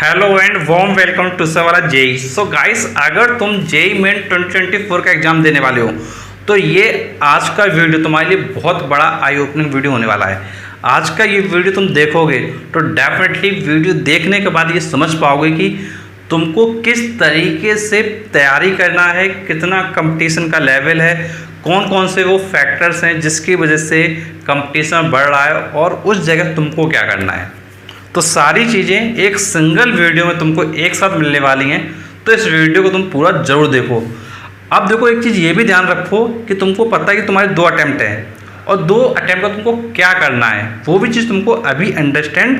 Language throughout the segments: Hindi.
Hello and warm welcome to सवाला जेई। सो गाइस, अगर तुम जेई मेन 2024 का एग्जाम देने वाले हो तो ये आज का वीडियो तुम्हारे लिए बहुत बड़ा आई ओपनिंग वीडियो होने वाला है। आज का ये वीडियो तुम देखोगे तो डेफिनेटली वीडियो देखने के बाद ये समझ पाओगे कि तुमको किस तरीके से तैयारी करना है, कितना कंपटीशन का लेवल है, कौन कौन से वो फैक्टर्स हैं जिसकी वजह से कंपटीशन बढ़ रहा है और उस जगह तुमको क्या करना है। तो सारी चीज़ें एक सिंगल वीडियो में तुमको एक साथ मिलने वाली हैं, तो इस वीडियो को तुम पूरा ज़रूर देखो। अब देखो, एक चीज़ ये भी ध्यान रखो कि तुमको पता है कि तुम्हारे 2 अटैम्प्ट हैं और 2 अटैम्प्ट का तुमको क्या करना है, वो भी चीज़ तुमको अभी अंडरस्टैंड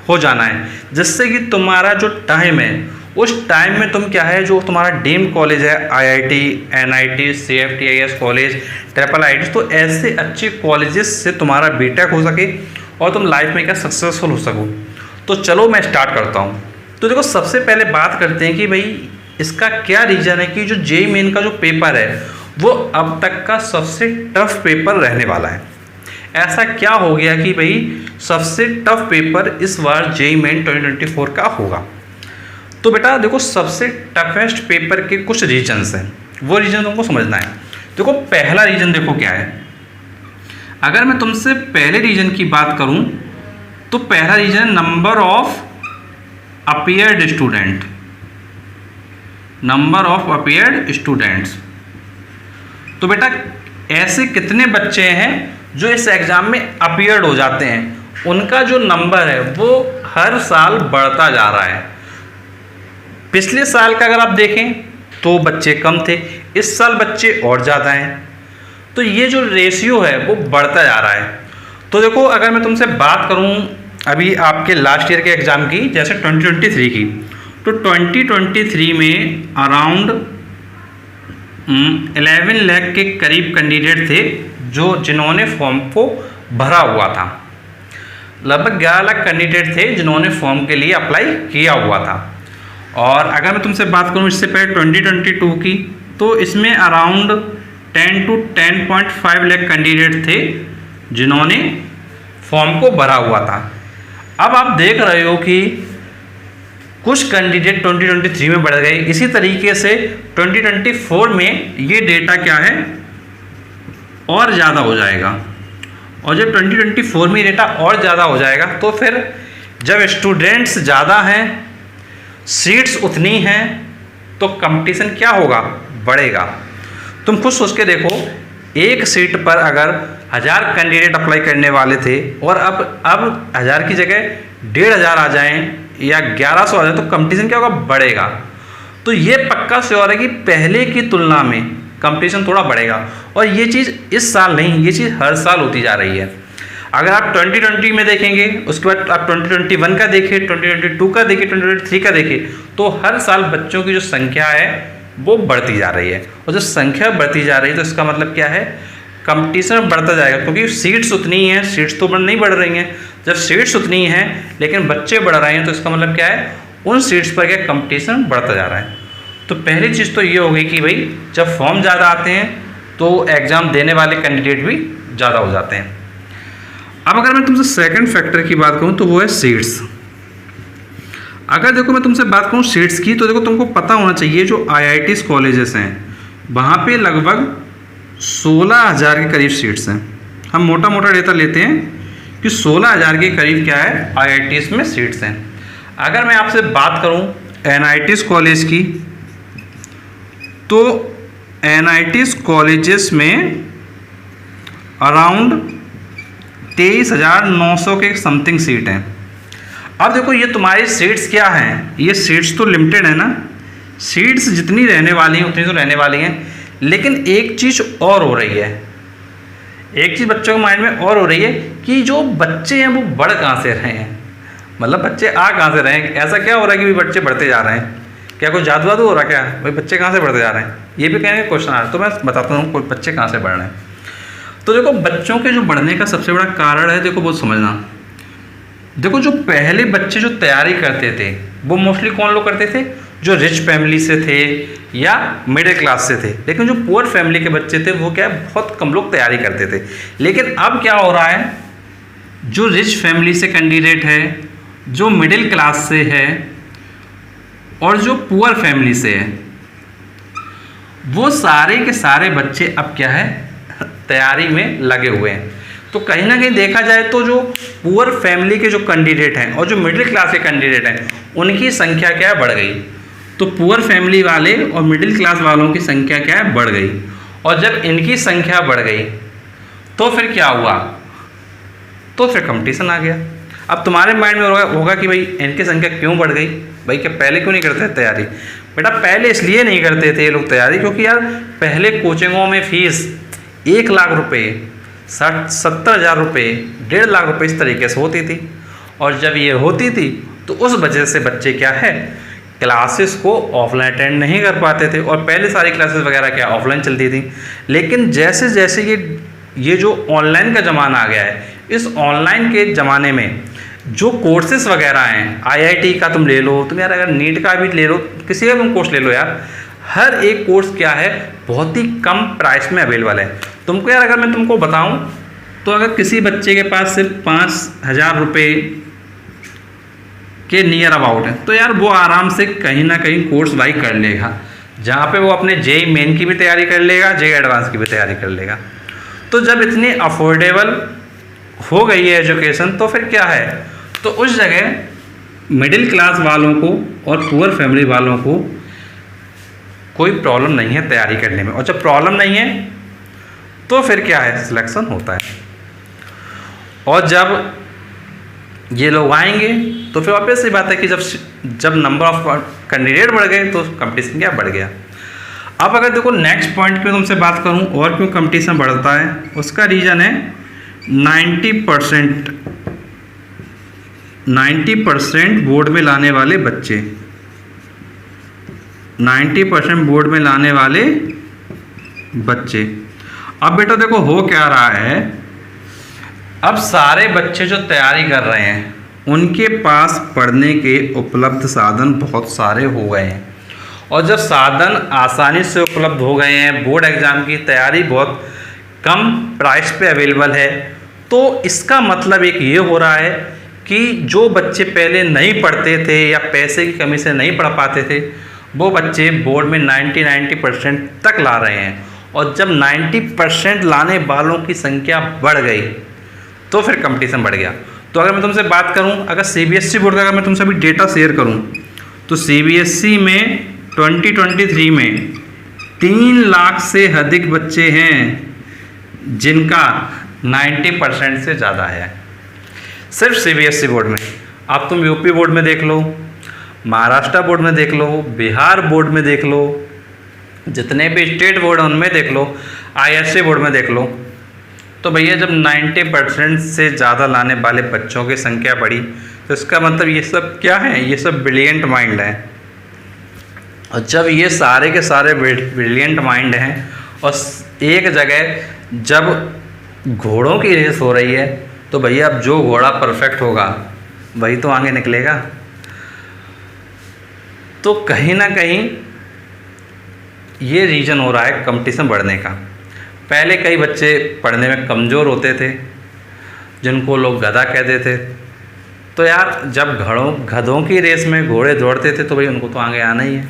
हो जाना है, जिससे कि तुम्हारा जो टाइम है उस टाइम में तुम क्या है, जो तुम्हारा ड्रीम कॉलेज है IIT, NIT, CFTIS college, IIIT, तो ऐसे अच्छे कॉलेजेस से तुम्हारा बीटेक हो सके और तुम लाइफ में क्या सक्सेसफुल हो सको। तो चलो मैं स्टार्ट करता हूँ। तो देखो, सबसे पहले बात करते हैं कि भाई इसका क्या रीज़न है कि जो जेईई मेन का जो पेपर है वो अब तक का सबसे टफ पेपर रहने वाला है। ऐसा क्या हो गया कि भाई सबसे टफ पेपर इस बार जेईई मेन 2024 का होगा। तो बेटा देखो, सबसे टफेस्ट पेपर के कुछ रीजन्स हैं, वो रीजन तुमको समझना है। देखो, पहला रीजन देखो क्या है। अगर मैं तुमसे पहले रीजन की बात करूं तो पहला reason number of appeared student, number of appeared students. तो बेटा ऐसे कितने बच्चे हैं जो इस एग्ज़ाम में अपीयर्ड हो जाते हैं, उनका जो नंबर है वो हर साल बढ़ता जा रहा है। पिछले साल का अगर आप देखें तो बच्चे कम थे, इस साल बच्चे और ज़्यादा हैं। तो ये जो रेशियो है वो बढ़ता जा रहा है। तो देखो, अगर मैं तुमसे बात करूं अभी आपके लास्ट ईयर के एग्ज़ाम की, जैसे 2023 की, तो 2023 में अराउंड 11 लाख के करीब कैंडिडेट थे जिन्होंने फॉर्म को भरा हुआ था। लगभग 11 लाख कैंडिडेट थे जिन्होंने फॉर्म के लिए अप्लाई किया हुआ था। और अगर मैं तुमसे बात करूं इससे पहले 2022 की, तो इसमें अराउंड 10 to 10.5 लाख कैंडिडेट थे जिन्होंने फॉर्म को भरा हुआ था। अब आप देख रहे हो कि कुछ कैंडिडेट 2023 में बढ़ गए, इसी तरीके से 2024 में ये डेटा क्या है और ज़्यादा हो जाएगा। और जब 2024 में डेटा और ज़्यादा हो जाएगा तो फिर जब स्टूडेंट्स ज़्यादा हैं, सीट्स उतनी हैं, तो कंपटीशन क्या होगा, बढ़ेगा। तुम खुद सोच के देखो, एक सीट पर अगर 1000 कैंडिडेट अप्लाई करने वाले थे और अब 1000 की जगह 1500 आ जाएं या 1100 आ जाए, तो कंपटीशन क्या होगा, बढ़ेगा। तो ये पक्का श्योर है कि पहले की तुलना में कंपटीशन थोड़ा बढ़ेगा। और ये चीज़ इस साल नहीं, ये चीज़ हर साल होती जा रही है। अगर आप 2020 में देखेंगे, उसके बाद आप 2021 का देखें, 2022 का देखें, 2023 का देखें, तो हर साल बच्चों की जो संख्या है वो बढ़ती जा रही है। और जब संख्या बढ़ती जा रही है तो इसका मतलब क्या है, कंपटीशन बढ़ता जाएगा, क्योंकि सीट्स उतनी हैं, सीट्स तो नहीं बढ़ रही हैं। जब सीट्स उतनी हैं लेकिन बच्चे बढ़ रहे हैं तो इसका मतलब क्या है, उन सीट्स पर क्या कंपटीशन बढ़ता जा रहा है। तो पहली चीज़ तो ये हो गई कि भाई जब फॉर्म ज़्यादा आते हैं तो एग्ज़ाम देने वाले कैंडिडेट भी ज़्यादा हो जाते हैं। अब अगर मैं तुमसे सेकंड फैक्टर की बात करूँ तो वो है सीट्स। अगर देखो मैं तुमसे बात करूँ सीट्स की, तो देखो तुमको पता होना चाहिए जो IITs कॉलेजेस हैं वहाँ पे लगभग 16,000 के करीब सीट्स हैं। हम मोटा मोटा डेटा लेते हैं कि 16,000 के करीब क्या है IITs में सीट्स हैं। अगर मैं आपसे बात करूँ NITs कॉलेज की, तो NITs कॉलेजेस में अराउंड 23,900 के समथिंग सीट हैं। अब देखो, ये तुम्हारी सीट्स क्या हैं, ये सीट्स तो लिमिटेड है ना, सीट्स जितनी रहने वाली हैं उतनी तो रहने वाली हैं। लेकिन एक चीज़ और हो रही है, एक चीज़ बच्चों के माइंड में और हो रही है कि जो बच्चे हैं वो बढ़ कहाँ से रहे हैं, मतलब बच्चे आ कहाँ से रहे हैं। ऐसा क्या हो रहा है कि बच्चे बढ़ते जा रहे हैं, क्या कोई जादू वादू हो रहा है क्या, भाई बच्चे कहाँ से बढ़ते जा रहे हैं, ये भी कहेंगे क्वेश्चन आ रहा है। तो मैं बताता हूँ कोई बच्चे कहाँ से बढ़ रहे हैं। तो देखो, बच्चों के जो बढ़ने का सबसे बड़ा कारण है, देखो बहुत समझना। देखो, जो पहले बच्चे जो तैयारी करते थे वो मोस्टली कौन लोग करते थे, जो रिच फैमिली से थे या मिडिल क्लास से थे। लेकिन जो पुअर फैमिली के बच्चे थे वो क्या है, बहुत कम लोग तैयारी करते थे। लेकिन अब क्या हो रहा है, जो रिच फैमिली से कैंडिडेट है, जो मिडिल क्लास से है और जो पुअर फैमिली से है, वो सारे के सारे बच्चे अब क्या है, तैयारी में लगे हुए हैं। तो कहीं ना कहीं देखा जाए तो जो पुअर फैमिली के जो कैंडिडेट हैं और जो मिडिल क्लास के कैंडिडेट हैं, उनकी संख्या क्या है, बढ़ गई। तो पुअर फैमिली वाले और मिडिल क्लास वालों की संख्या क्या है, बढ़ गई। और जब इनकी संख्या बढ़ गई तो फिर क्या हुआ, तो फिर कंपटीशन आ गया। अब तुम्हारे माइंड में होगा कि भाई इनकी संख्या क्यों बढ़ गई, भाई क्या पहले क्यों नहीं करते तैयारी। बेटा पहले इसलिए नहीं करते थे ये लोग तैयारी, क्योंकि यार पहले कोचिंगों में फीस 1 लाख रुपये, 70,000 रुपये, 1.5 लाख रुपये इस तरीके से होती थी। और जब ये होती थी तो उस वजह से बच्चे क्या है, क्लासेस को ऑफलाइन अटेंड नहीं कर पाते थे। और पहले सारी क्लासेस वगैरह क्या ऑफलाइन चलती थी। लेकिन जैसे जैसे ये जो ऑनलाइन का ज़माना आ गया है, इस ऑनलाइन के ज़माने में जो कोर्सेज वगैरह हैं, आईआईटी का तुम ले लो, तुम यार अगर नीट का भी ले लो, किसी का तुम कोर्स ले लो यार, हर एक कोर्स क्या है, बहुत ही कम प्राइस में अवेलेबल है। तुमको यार अगर मैं तुमको बताऊं तो अगर किसी बच्चे के पास सिर्फ 5,000 रुपये के नियर अबाउट है, तो यार वो आराम से कहीं ना कहीं कोर्स भाई कर लेगा, जहाँ पे वो अपने जेई मेन की भी तैयारी कर लेगा, जेई एडवांस की भी तैयारी कर लेगा। तो जब इतनी अफोर्डेबल हो गई है एजुकेशन, तो फिर क्या है, तो उस जगह मिडिल क्लास वालों को और पुअर फैमिली वालों को कोई प्रॉब्लम नहीं है तैयारी करने में। और जब प्रॉब्लम नहीं है तो फिर क्या है, सिलेक्शन होता है। और जब ये लोग आएंगे तो फिर ऑब्वियस सी बात है कि जब नंबर ऑफ कैंडिडेट बढ़ गए तो कंपटीशन क्या बढ़ गया। अब अगर देखो नेक्स्ट पॉइंट पे तुमसे बात करूं और क्यों कंपटीशन बढ़ता है, उसका रीज़न है 90% बोर्ड में लाने वाले बच्चे, 90% बोर्ड में लाने वाले बच्चे। अब बेटा देखो हो क्या रहा है, अब सारे बच्चे जो तैयारी कर रहे हैं उनके पास पढ़ने के उपलब्ध साधन बहुत सारे हो गए हैं। और जब साधन आसानी से उपलब्ध हो गए हैं, बोर्ड एग्ज़ाम की तैयारी बहुत कम प्राइस पे अवेलेबल है, तो इसका मतलब एक ये हो रहा है कि जो बच्चे पहले नहीं पढ़ते थे या पैसे की कमी से नहीं पढ़ पाते थे, वो बच्चे बोर्ड में 90% तक ला रहे हैं। और जब 90% लाने वालों की संख्या बढ़ गई तो फिर कंपटीशन बढ़ गया। तो अगर मैं तुमसे बात करूं, अगर सीबीएसई बोर्ड का अगर मैं तुमसे अभी डेटा शेयर करूं, तो सीबीएसई में 2023 में 3 लाख से अधिक बच्चे हैं जिनका 90% से ज़्यादा है, सिर्फ सीबीएसई बोर्ड में। अब तुम यूपी बोर्ड में देख लो, महाराष्ट्र बोर्ड में देख लो, बिहार बोर्ड में देख लो, जितने भी स्टेट बोर्ड हैं उनमें देख लो, आईएससी बोर्ड में देख लो, तो भैया जब 90% से ज़्यादा लाने वाले बच्चों की संख्या बढ़ी तो इसका मतलब ये सब क्या है, ये सब ब्रिलियंट माइंड है। और जब ये सारे के सारे ब्रिलियंट माइंड हैं और एक जगह जब घोड़ों की रेस हो रही है, तो भैया अब जो घोड़ा परफेक्ट होगा वही तो आगे निकलेगा। तो कहीं ना कहीं ये रीज़न हो रहा है कंपटीशन बढ़ने का। पहले कई बच्चे पढ़ने में कमज़ोर होते थे जिनको लोग गधा कहते थे, तो यार जब गधों की रेस में घोड़े दौड़ते थे तो भाई उनको तो आगे आना ही है।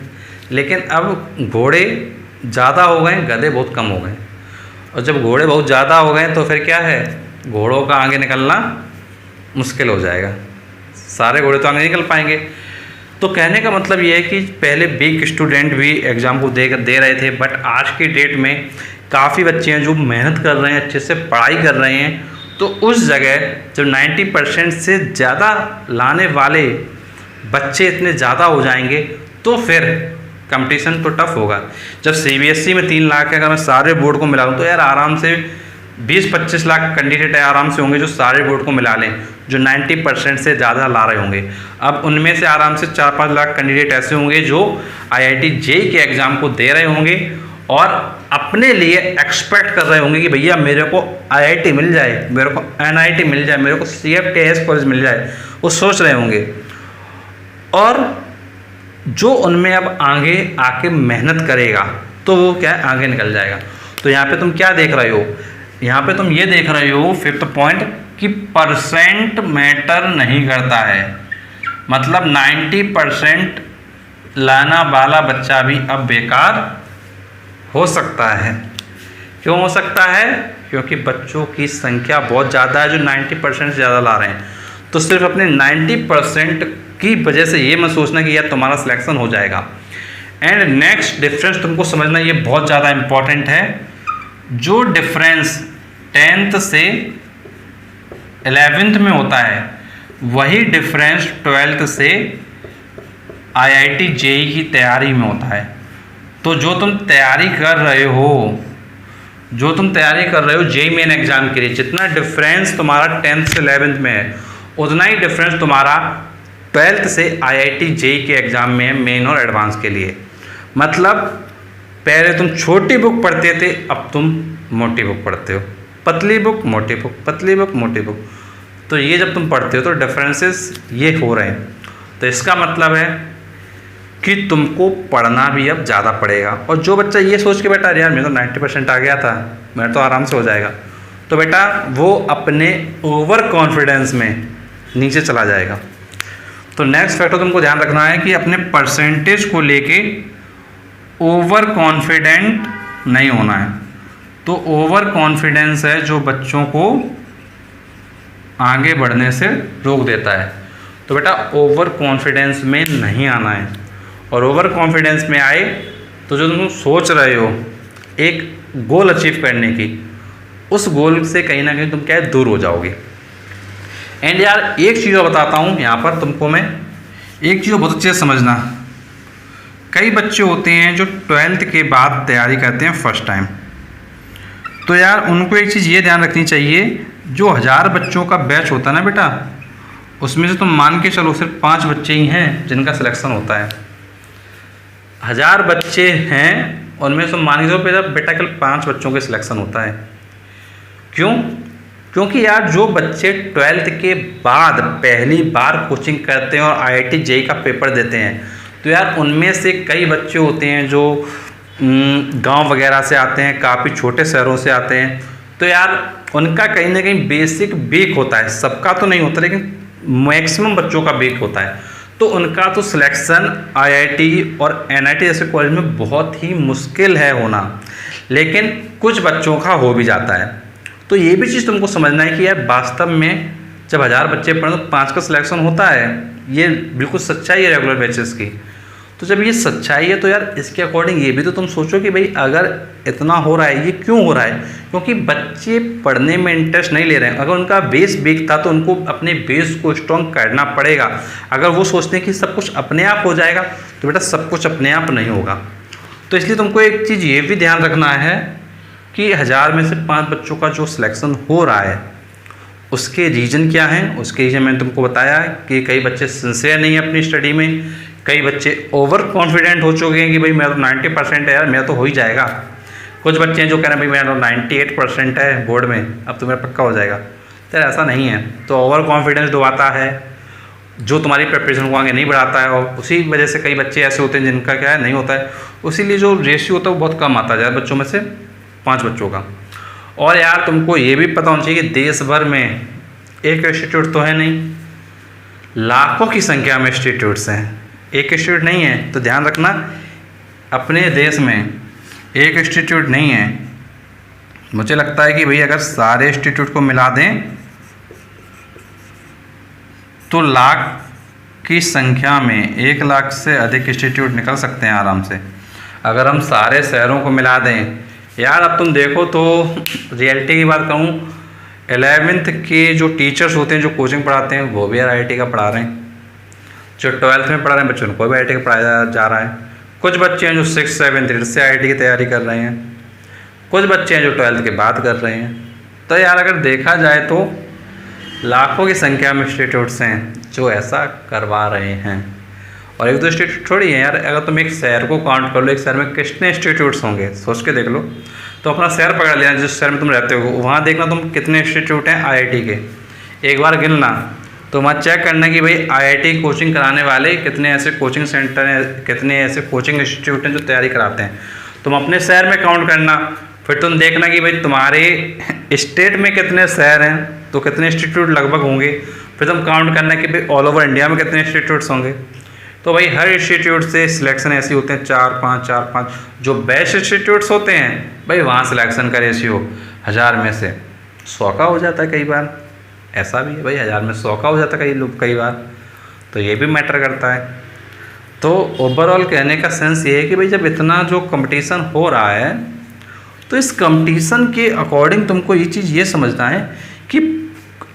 लेकिन अब घोड़े ज़्यादा हो गए, गधे बहुत कम हो गए। और जब घोड़े बहुत ज़्यादा हो गए तो फिर क्या है, घोड़ों का आगे निकलना मुश्किल हो जाएगा, सारे घोड़े तो आगे नहीं निकल पाएंगे। तो कहने का मतलब ये है कि पहले वीक स्टूडेंट भी एग्ज़ाम को दे रहे थे, बट आज की डेट में काफ़ी बच्चे हैं जो मेहनत कर रहे हैं, अच्छे से पढ़ाई कर रहे हैं। तो उस जगह जब 90% से ज़्यादा लाने वाले बच्चे इतने ज़्यादा हो जाएंगे तो फिर कंपटीशन तो टफ होगा। जब सीबीएसई में 3 लाख है, अगर मैं सारे बोर्ड को मिला लूँ तो यार आराम से 20-25 लाख कैंडिडेट आराम से होंगे जो सारे बोर्ड को मिला लें, जो 90% से ज़्यादा ला रहे होंगे। अब उनमें से आराम से 4-5 लाख कैंडिडेट ऐसे होंगे जो आईआईटी जेईई के एग्ज़ाम को दे रहे होंगे और अपने लिए एक्सपेक्ट कर रहे होंगे कि भैया मेरे को आईआईटी मिल जाए, मेरे को एनआईटी मिल जाए, मेरे को सीएफटीआईएस कॉलेज मिल जाए, वो सोच रहे होंगे। और जो उनमें अब आगे आके मेहनत करेगा तो वो क्या आगे निकल जाएगा। तो यहाँ पे तुम क्या देख रहे हो, यहाँ पे तुम ये देख रहे हो 5th पॉइंट कि परसेंट मैटर नहीं करता है। मतलब 90% लाना वाला बच्चा भी अब बेकार हो सकता है। क्यों हो सकता है? क्योंकि बच्चों की संख्या बहुत ज़्यादा है जो 90% से ज़्यादा ला रहे हैं। तो सिर्फ अपने 90% की वजह से ये मत सोचना कि यार तुम्हारा सिलेक्शन हो जाएगा। एंड नेक्स्ट डिफरेंस तुमको समझना, ये बहुत ज़्यादा इम्पॉर्टेंट है। जो डिफरेंस 10th से 11th में होता है वही डिफरेंस 12th से IIT JEE की तैयारी में होता है। तो जो तुम तैयारी कर रहे हो JEE मेन एग्जाम के लिए, जितना डिफरेंस तुम्हारा 10th से 11th में है उतना ही डिफरेंस तुम्हारा 12th से IIT JEE के एग्जाम में है, मेन और एडवांस के लिए। मतलब पहले तुम छोटी बुक पढ़ते थे, अब तुम मोटी बुक पढ़ते हो, पतली बुक मोटी बुक, पतली बुक मोटी बुक। तो ये जब तुम पढ़ते हो तो डिफरेंसेस ये हो रहे हैं। तो इसका मतलब है कि तुमको पढ़ना भी अब ज़्यादा पड़ेगा। और जो बच्चा ये सोच के बैठा यार मेरा तो 90% आ गया था, मेरा तो आराम से हो जाएगा, तो बेटा वो अपने ओवर कॉन्फिडेंस में नीचे चला जाएगा। तो नेक्स्ट फैक्टर तुमको ध्यान रखना है कि अपने परसेंटेज को लेके ओवर कॉन्फिडेंट नहीं होना है। तो ओवर कॉन्फिडेंस है जो बच्चों को आगे बढ़ने से रोक देता है। तो बेटा ओवर कॉन्फिडेंस में नहीं आना है। और ओवर कॉन्फिडेंस में आए तो जो तुम सोच रहे हो एक गोल अचीव करने की, उस गोल से कहीं ना कहीं तुम क्या है दूर हो जाओगे। एंड यार एक चीज़ बताता हूँ यहाँ पर तुमको मैं, एक चीज़ बहुत अच्छे से समझना। कई बच्चे होते हैं जो 12th के बाद तैयारी करते हैं फर्स्ट टाइम। तो यार उनको एक चीज़ ये ध्यान रखनी चाहिए, जो 1000 बच्चों का बैच होता है ना बेटा, उसमें से तुम मान के चलो सिर्फ 5 बच्चे ही हैं जिनका सिलेक्शन होता है। 1000 बच्चे हैं उनमें से मान के चलो बेटा कल 5 बच्चों के सिलेक्शन होता है। क्यों? क्योंकि यार जो बच्चे 12th के बाद पहली बार कोचिंग करते हैं और IIT JEE का पेपर देते हैं, तो यार उनमें से कई बच्चे होते हैं जो गांव वगैरह से आते हैं, काफ़ी छोटे शहरों से आते हैं। तो यार उनका कहीं ना कहीं बेसिक वीक होता है, सबका तो नहीं होता लेकिन मैक्सिमम बच्चों का वीक होता है। तो उनका तो सिलेक्शन IIT और NIT जैसे कॉलेज में बहुत ही मुश्किल है होना, लेकिन कुछ बच्चों का हो भी जाता है। तो ये भी चीज़ तुमको समझना है कि यार वास्तव में जब 1000 बच्चे पढ़ें तो 5 का सिलेक्शन होता है, ये बिल्कुल सच्चाई है रेगुलर बैचेस की। तो जब ये सच्चाई है तो यार इसके अकॉर्डिंग ये भी तो तुम सोचो कि भाई अगर इतना हो रहा है ये क्यों हो रहा है? क्योंकि बच्चे पढ़ने में इंटरेस्ट नहीं ले रहे हैं। अगर उनका बेस वीक था तो उनको अपने बेस को स्ट्रॉन्ग करना पड़ेगा। अगर वो सोचते हैं कि सब कुछ अपने आप हो जाएगा तो बेटा सब कुछ अपने आप नहीं होगा। तो इसलिए तुमको एक चीज़ ये भी ध्यान रखना है कि 1000 में से 5 बच्चों का जो सिलेक्शन हो रहा है उसके रीज़न क्या हैं। उसके रीज़न मैंने तुमको बताया कि कई बच्चे सिंसियर नहीं है अपनी स्टडी में, कई बच्चे ओवर कॉन्फिडेंट हो चुके हैं कि भाई मेरा तो 90% है यार, मेरा तो हो ही जाएगा। कुछ बच्चे हैं जो कह रहे हैं भाई मेरा तो 98% है बोर्ड में, अब तो मेरा पक्का हो जाएगा। तो ऐसा नहीं है। तो ओवर कॉन्फिडेंस जो आता है जो तुम्हारी प्रिपरेशन को आगे नहीं बढ़ाता है, और उसी वजह से कई बच्चे ऐसे होते हैं जिनका क्या है नहीं होता है। उसीलिए जो रेशियो होता है वो बहुत कम आता है बच्चों में से 5 बच्चों का। और यार तुमको ये भी पता होना चाहिए कि देश भर में एक इंस्टीट्यूट तो है नहीं, लाखों की संख्या में इंस्टीट्यूट्स हैं, एक इंस्टीट्यूट नहीं है। तो ध्यान रखना अपने देश में एक इंस्टीट्यूट नहीं है। मुझे लगता है कि भाई अगर सारे इंस्टीट्यूट को मिला दें तो लाख की संख्या में 1 लाख से अधिक इंस्टीट्यूट निकल सकते हैं आराम से, अगर हम सारे शहरों को मिला दें। यार अब तुम देखो तो रियलिटी की बात कहूँ, 11th के जो टीचर्स होते हैं जो कोचिंग पढ़ाते हैं वो भी IIT का पढ़ा रहे हैं, जो 12th में पढ़ा रहे हैं बच्चों को भी IIT का पढ़ाया जा रहा है। कुछ बच्चे हैं जो 6th 7th 8th से IIT की तैयारी कर रहे हैं, कुछ बच्चे हैं जो 12th के बाद कर रहे हैं। तो यार अगर देखा जाए तो लाखों की संख्या में इंस्टीट्यूट्स हैं जो ऐसा करवा रहे हैं। और एक दो इंस्टीट्यूट थोड़ी है यार, अगर तुम एक शहर को काउंट कर लो, एक शहर में कितने इंस्टीट्यूट्स होंगे सोच के देख लो। तो अपना शहर पकड़ लेना जिस शहर में तुम रहते हो, वहाँ देखना तुम कितने इंस्टीट्यूट हैं IIT के, एक बार गिनना। तो वहाँ चेक करना कि भाई IIT कोचिंग कराने वाले कितने ऐसे कोचिंग सेंटर हैं, कितने ऐसे कोचिंग इंस्टीट्यूट हैं जो तैयारी कराते हैं। तुम अपने शहर में काउंट करना, फिर तुम देखना कि भाई तुम्हारे स्टेट में कितने शहर हैं तो कितने इंस्टीट्यूट लगभग होंगे। फिर तुम काउंट करना कि भाई ऑल ओवर इंडिया में कितने इंस्टीट्यूट्स होंगे। तो भाई हर इंस्टीट्यूट से सिलेक्शन ऐसे होते हैं 4-5 जो बेस्ट इंस्टीट्यूट्स होते हैं भाई वहाँ सिलेक्शन का रेशियो 1000 में से 100 का हो जाता है कई बार, ऐसा भी है भाई 1000 में 100 का हो जाता है कई बार, तो ये भी मैटर करता है। तो ओवरऑल कहने का सेंस ये है कि भाई जब इतना जो कंपटीशन हो रहा है तो इस कंपटीशन के अकॉर्डिंग तुमको ये चीज़ ये समझना है कि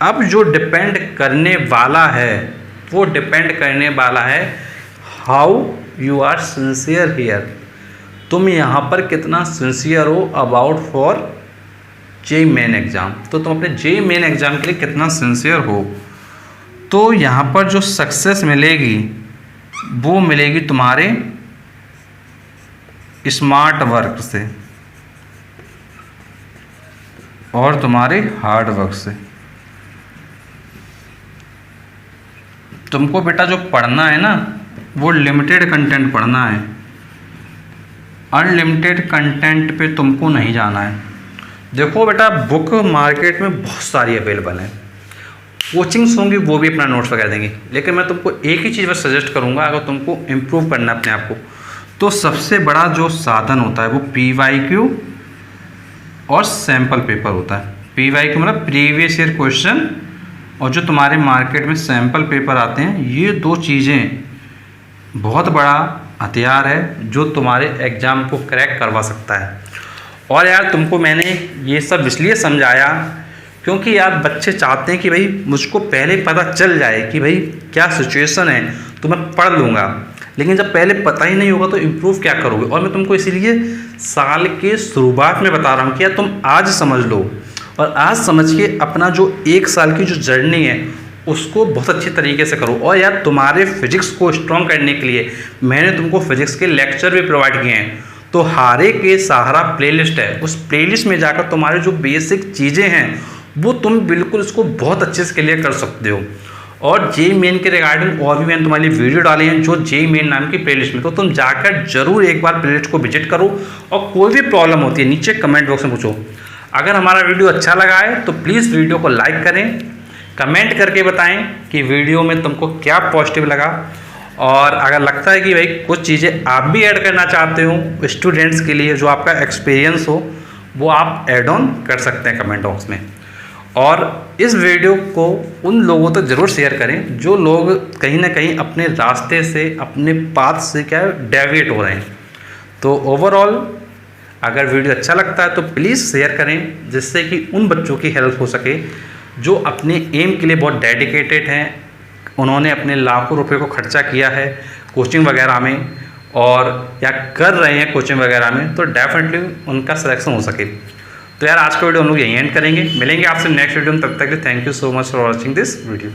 अब जो डिपेंड करने वाला है वो डिपेंड करने वाला है how you are sincere here, तुम यहाँ पर कितना सिंसियर हो about for JEE Main exam. तो तुम अपने जेईई मेन एग्ज़ाम के लिए कितना सिंसियर हो, तो यहाँ पर जो सक्सेस मिलेगी वो मिलेगी तुम्हारे स्मार्ट वर्क से और तुम्हारे हार्ड वर्क से। तुमको बेटा जो पढ़ना है ना वो लिमिटेड कंटेंट पढ़ना है, अनलिमिटेड कंटेंट पे तुमको नहीं जाना है। देखो बेटा बुक मार्केट में बहुत सारी अवेलेबल हैं, कोचिंग्स होंगी वो भी अपना नोट्स वगैरह देंगे, लेकिन मैं तुमको एक ही चीज़ बस सजेस्ट करूँगा अगर तुमको इम्प्रूव करना है अपने आप को, तो सबसे बड़ा जो साधन होता है वो PYQ और सैम्पल पेपर होता है। PYQ मतलब प्रीवियस ईयर क्वेश्चन, और जो तुम्हारे मार्केट में सैम्पल पेपर आते हैं, ये दो चीज़ें बहुत बड़ा हथियार है जो तुम्हारे एग्ज़ाम को क्रैक करवा सकता है। और यार तुमको मैंने ये सब इसलिए समझाया क्योंकि यार बच्चे चाहते हैं कि भाई मुझको पहले पता चल जाए कि भाई क्या सिचुएशन है तो मैं पढ़ लूँगा, लेकिन जब पहले पता ही नहीं होगा तो इम्प्रूव क्या करोगे। और मैं तुमको इसीलिए साल के शुरुआत में बता रहा हूँ कि यार तुम आज समझ लो और आज समझ के अपना जो 1 साल की जो जर्नी है उसको बहुत अच्छी तरीके से करो। और यार तुम्हारे फिजिक्स को स्ट्रॉन्ग करने के लिए मैंने तुमको फिजिक्स के लेक्चर भी प्रोवाइड किए हैं, तो हारे के सहारा प्लेलिस्ट है, उस प्लेलिस्ट में जाकर तुम्हारे जो बेसिक चीज़ें हैं वो तुम बिल्कुल उसको बहुत अच्छे से क्लियर कर सकते हो। और जेईई मेन के रिगार्डिंग और भी मैंने तुम्हारे लिए वीडियो डाले हैं जो जेईई मेन नाम की प्लेलिस्ट में, तो तुम जाकर जरूर एक बार प्लेलिस्ट को विजिट करो। और कोई भी प्रॉब्लम होती है नीचे कमेंट बॉक्स में पूछो। अगर हमारा वीडियो अच्छा लगा है तो प्लीज़ वीडियो को लाइक करें, कमेंट करके बताएं कि वीडियो में तुमको क्या पॉजिटिव लगा, और अगर लगता है कि भाई कुछ चीज़ें आप भी ऐड करना चाहते हो स्टूडेंट्स के लिए जो आपका एक्सपीरियंस हो वो आप ऐड ऑन कर सकते हैं कमेंट बॉक्स में। और इस वीडियो को उन लोगों तक ज़रूर शेयर करें जो लोग कहीं ना कहीं अपने रास्ते से अपने पाथ से क्या डेविएट हो रहे हैं। तो ओवरऑल अगर वीडियो अच्छा लगता है तो प्लीज़ शेयर करें जिससे कि उन बच्चों की हेल्प हो सके जो अपने एम के लिए बहुत डेडिकेटेड हैं, उन्होंने अपने लाखों रुपए को खर्चा किया है कोचिंग वगैरह में और या कर रहे हैं कोचिंग वगैरह में, तो डेफिनेटली उनका सिलेक्शन हो सके। तो यार आज का वीडियो हम लोग यहीं एंड करेंगे, मिलेंगे आपसे नेक्स्ट वीडियो में, तब तक के लिए thank you so much for watching this video.